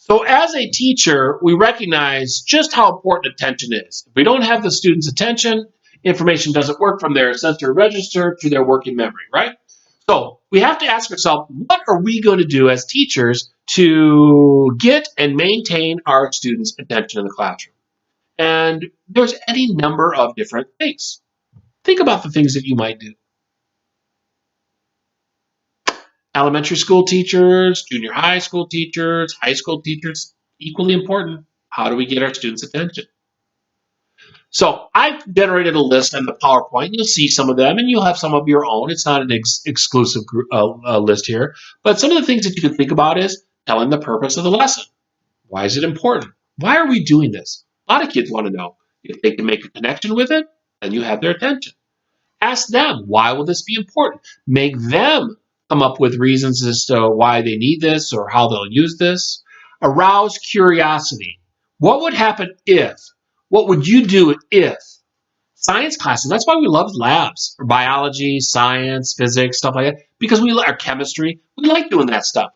So as a teacher, we recognize just how important attention is. If we don't have the student's attention, information doesn't work from their sensory register to their working memory, right? So we have to ask ourselves, what are we going to do as teachers to get and maintain our students' attention in the classroom? And there's any number of different things. Think about the things that you might do. Elementary school teachers, junior high school teachers, high school teachers, equally important. How do we get our students' attention? So I've generated a list on the PowerPoint. You'll see some of them, and you'll have some of your own. It's not an exclusive list here, but some of the things that you can think about is telling the purpose of the lesson. Why is it important? Why are we doing this? A lot of kids want to know. If they can make a connection with it, then you have their attention. Ask them, why will this be important? Make them come up with reasons as to why they need this or how they'll use this. Arouse curiosity. What would happen if? What would you do if? Science classes, that's why we love labs, or biology, science, physics, stuff like that, because we like chemistry. We like doing that stuff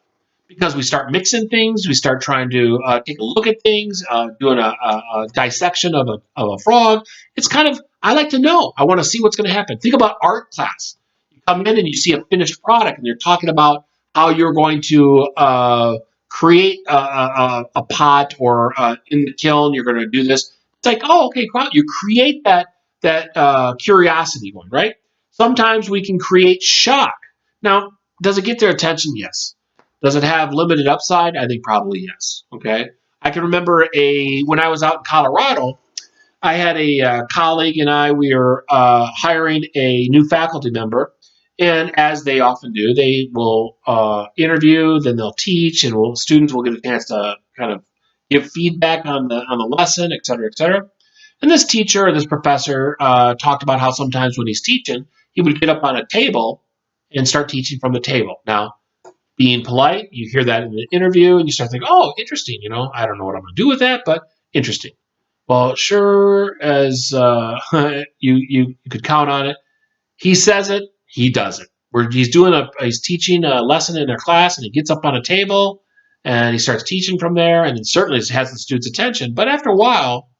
because we start mixing things, we start trying to take a look at things, doing a dissection of a frog. It's kind of, I like to know. I want to see what's going to happen. Think about art class. You come in and you see a finished product, and they're talking about how you're going to create a pot, or in the kiln, you're going to do this. It's like, oh, okay, cool. You create that curiosity one, right? Sometimes we can create shock. Now, does it get their attention? Yes. Does it have limited upside? I think probably yes. Okay. I can remember when I was out in Colorado, I had a colleague and we were hiring a new faculty member. And as they often do, they will interview, then they'll teach, and students will get a chance to kind of give feedback on the lesson, et cetera, et cetera. And this teacher, this professor, talked about how sometimes when he's teaching, he would get up on a table and start teaching from the table. Now, being polite, you hear that in an interview, and you start thinking, "Oh, interesting. I don't know what I'm going to do with that, but interesting." Well, sure as you could count on it, he says it, he does it. Where he's teaching a lesson in a class, and he gets up on a table, and he starts teaching from there, and it certainly has the student's attention. But after a while,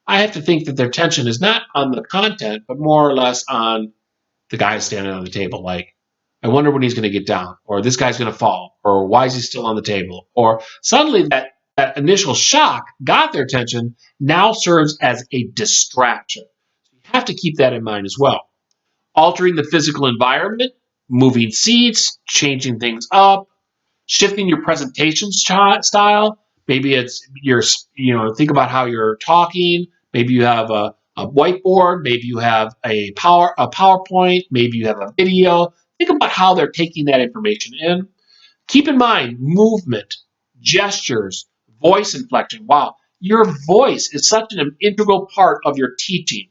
I have to think that their attention is not on the content, but more or less on the guy standing on the table. Like, I wonder when he's going to get down, or this guy's going to fall, or why is he still on the table? Or suddenly that initial shock got their attention, now serves as a distraction. So you have to keep that in mind as well. Altering the physical environment, moving seats, changing things up, shifting your presentation style. Maybe it's think about how you're talking. Maybe you have a whiteboard. Maybe you have a PowerPoint. Maybe you have a video. Think about how they're taking that information in. Keep in mind movement, gestures, voice inflection. Wow, your voice is such an integral part of your teaching.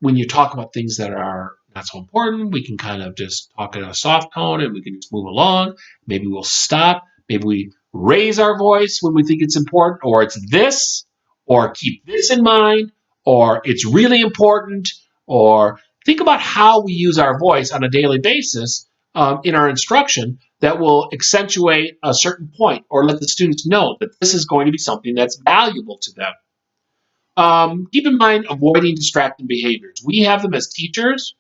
When you talk about things that are not so important, we can kind of just talk in a soft tone and we can just move along. Maybe we'll stop. Maybe we raise our voice when we think it's important, or it's this, or keep this in mind, or it's really important, or think about how we use our voice on a daily basis in our instruction that will accentuate a certain point or let the students know that this is going to be something that's valuable to them. Keep in mind avoiding distracting behaviors. We have them as teachers,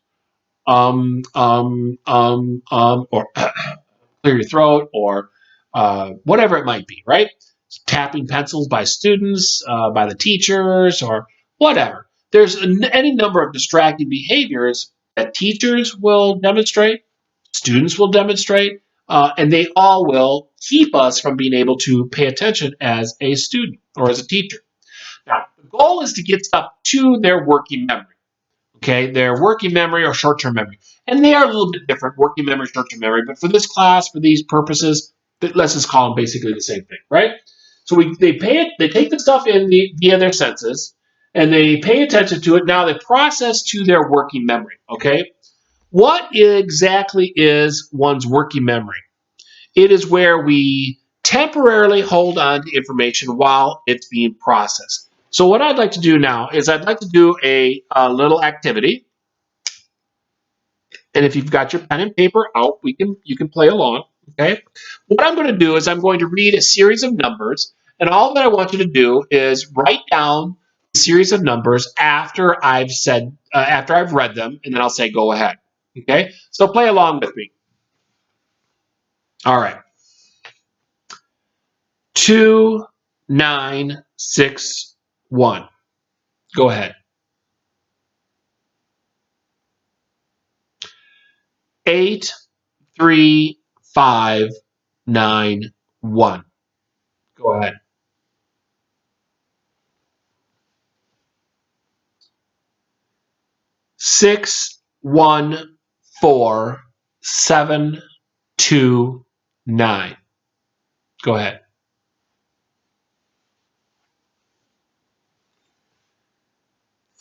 or clear your throat, or whatever it might be, right? Tapping pencils by students, by the teachers, or whatever. There's any number of distracting behaviors that teachers will demonstrate, students will demonstrate, and they all will keep us from being able to pay attention as a student or as a teacher. Now, the goal is to get stuff to their working memory. Okay, their working memory or short-term memory. And they are a little bit different, working memory, short-term memory. But for this class, for these purposes, let's just call them basically the same thing, right? So they take the stuff in via their senses, and they pay attention to it. Now they process to their working memory, okay? What exactly is one's working memory? It is where we temporarily hold on to information while it's being processed. So what I'd like to do now is I'd like to do a little activity. And if you've got your pen and paper out, you can play along. Okay? What I'm going to do is I'm going to read a series of numbers, and all that I want you to do is write down the series of numbers after I've read them, and then I'll say go ahead. Okay? So play along with me. All right. 2961. Go ahead. 83591. Go ahead. 614729. Go ahead.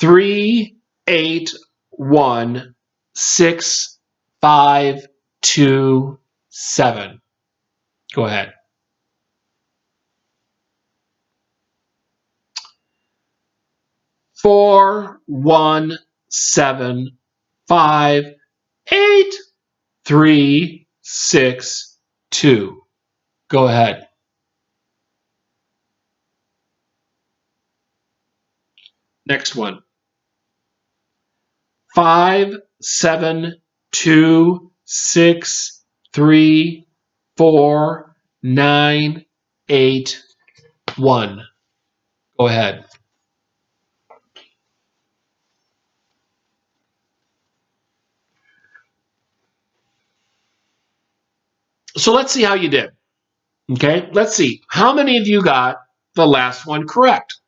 381657. Go ahead. 41758362. Go ahead. Next one. 5726349881. Go ahead. So let's see how you did. Okay, let's see. How many of you got the last one correct?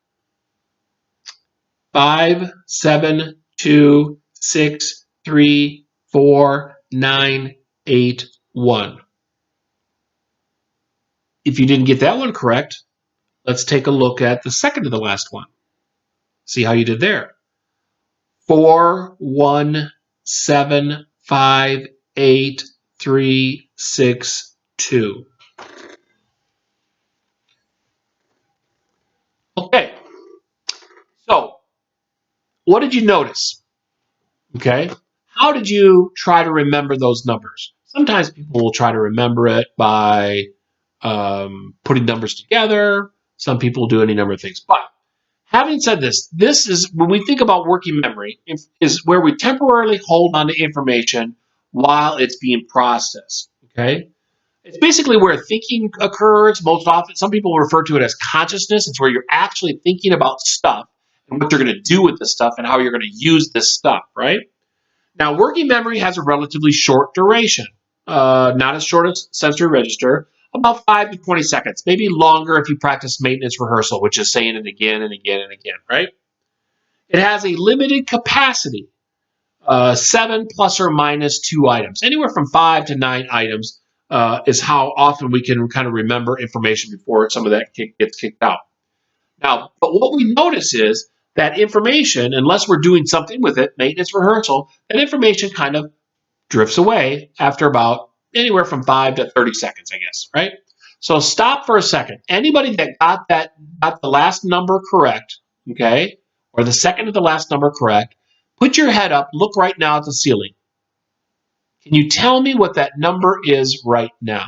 5726349881. If you didn't get that one correct, let's take a look at the second to the last one. See how you did there. 41758362. Okay. So, what did you notice? Okay. How did you try to remember those numbers? Sometimes people will try to remember it by putting numbers together. Some people do any number of things. But having said this, this is when we think about working memory, is where we temporarily hold on to information while it's being processed. Okay. It's basically where thinking occurs most often. Some people refer to it as consciousness. It's where you're actually thinking about stuff and what you're going to do with this stuff and how you're going to use this stuff, right? Now, working memory has a relatively short duration, not as short as sensory register, about 5 to 20 seconds, maybe longer if you practice maintenance rehearsal, which is saying it again and again and again, right? It has a limited capacity, 7 plus or minus 2 items. Anywhere from 5 to 9 items is how often we can kind of remember information before some of that gets kicked out. Now, but what we notice is that information, unless we're doing something with it, maintenance rehearsal, that information kind of drifts away after about anywhere from 5 to 30 seconds, I guess, right? So stop for a second. Anybody that got the last number correct, okay, or the second to the last number correct, put your head up, look right now at the ceiling. Can you tell me what that number is right now?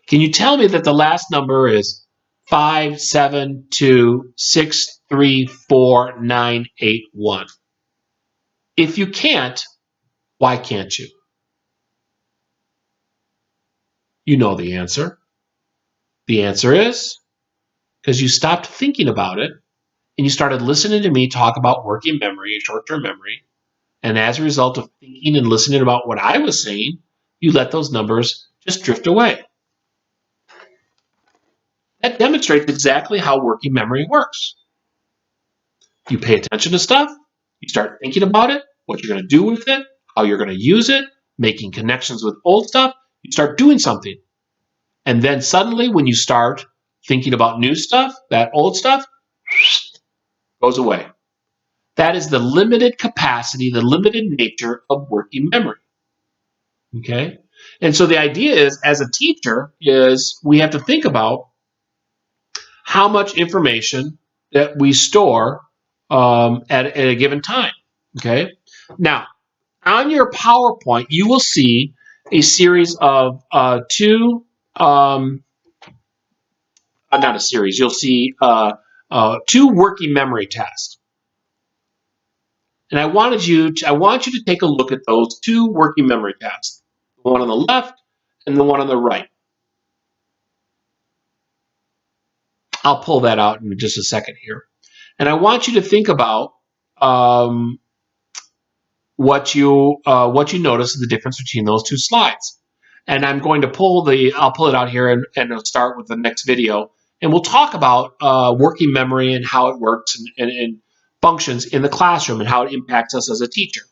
Can you tell me that the last number is 572634981? If you can't, why can't you? You know the answer. The answer is because you stopped thinking about it and you started listening to me talk about working memory and short-term memory. And as a result of thinking and listening about what I was saying, you let those numbers just drift away. That demonstrates exactly how working memory works. You pay attention to stuff, you start thinking about it, what you're going to do with it, how you're going to use it, making connections with old stuff, you start doing something. And then suddenly when you start thinking about new stuff, that old stuff goes away. That is the limited capacity, the limited nature of working memory. Okay? And so the idea is, as a teacher, is we have to think about how much information that we store at a given time. Okay? Now, on your PowerPoint, you will see a series of two, not a series, you'll see two working memory tasks. And I want you to take a look at those two working memory tasks, the one on the left and the one on the right. I'll pull that out in just a second here. And I want you to think about what you notice is the difference between those two slides. And I'm going to I'll pull it out here and I'll start with the next video. And we'll talk about working memory and how it works and functions in the classroom and how it impacts us as a teacher.